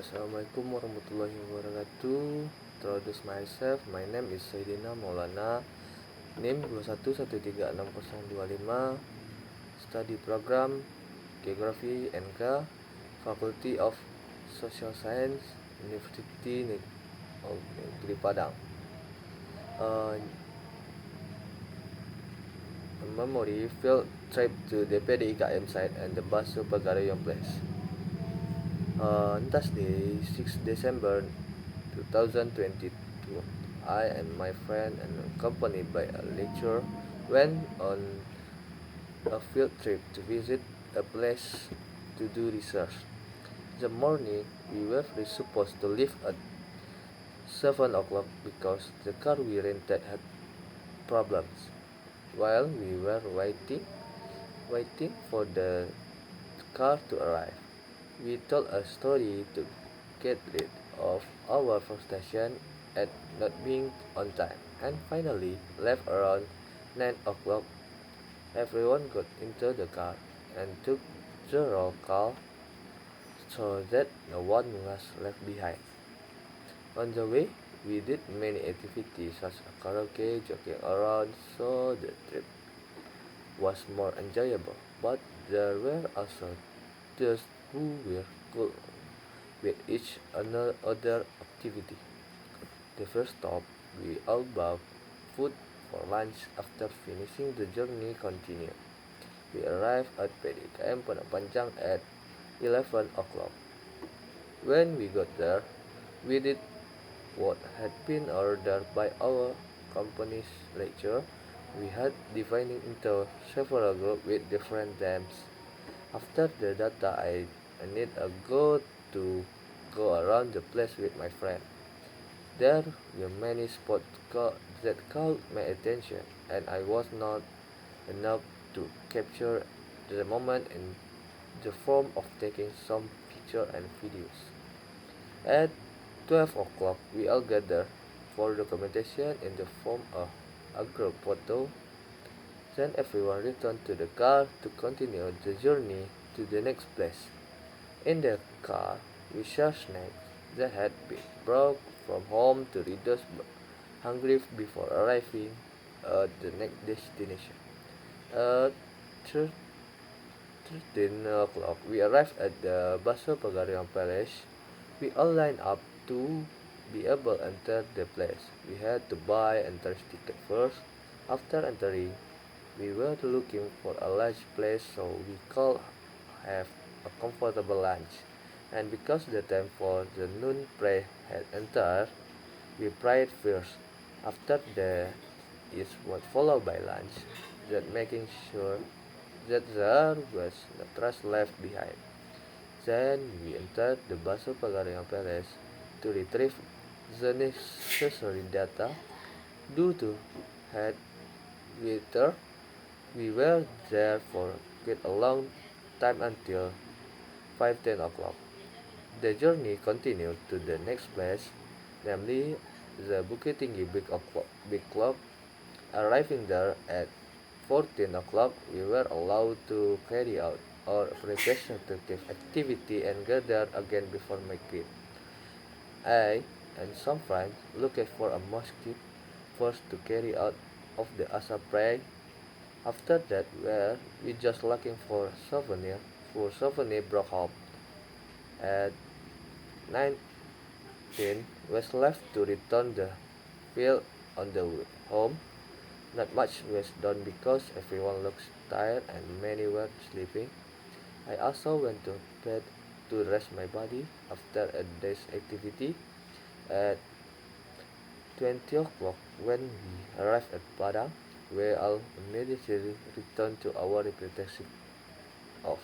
Assalamualaikum warahmatullahi wabarakatuh. Introduce myself. My name is Saiddina Maulana. NIM 21136025. Study program Geography NK. Faculty of Social Science, University of Negeri Padang. A memory field trip to the PDIKM site and the Basu Pagarayam place. On Thursday, 6 December 2022, I and my friend and accompanied by a lecturer went on a field trip to visit a place to do research. The morning, we were supposed to leave at 7 o'clock because the car we rented had problems. While we were waiting for the car to arrive, we told a story to get rid of our frustration at not being on time, and finally left around 9 o'clock. Everyone got into the car and took the roll call so that no one was left behind. On the way, we did many activities such as karaoke, joking around, so the trip was more enjoyable. But there were also those who were cool with each other activity. The first stop, we all bought food for lunch. After finishing the journey continued. We arrived at PDKM Padang Panjang at 11 o'clock. When we got there, we did what had been ordered by our company's lecturer. We had divided into several groups with different themes. After the data, I need a to go around the place with my friend. There were many spots that caught my attention, and I was not enough to capture the moment in the form of taking some pictures and videos. At 12 o'clock, we all gathered for documentation in the form of a group photo. Then everyone returned to the car to continue the journey to the next place. In the car, we shared snacks that had been brought from home to reduce hunger before arriving at the next destination. At 13 o'clock, we arrived at the Baso Pagarian Palace. We all lined up to be able to enter the place. We had to buy entrance ticket first. After entering, we were looking for a large place so we could have a comfortable lunch. And because the time for the noon prayer had entered, we prayed first. After that is what followed by lunch, that making sure that there was no trash left behind. Then we entered the Baso Pagarian Palace to retrieve the necessary data. Due to had winter, we were there for quite a long time until 5:10 o'clock. The journey continued to the next place, namely the Bukit Tinggi Big Clock. Arriving there at 14 o'clock, we were allowed to carry out our representative activity and gather again before midnight. I and some friends looked for a mosque first to carry out of the Asa prayer. After that, we just looking for souvenir broke home. At 19 was left to return the field on the way home. Not much was done because everyone looked tired and many were sleeping. I also went to bed to rest my body after a day's activity. At 20 o'clock, when we arrived at Padang, we all immediately returned to our respective off.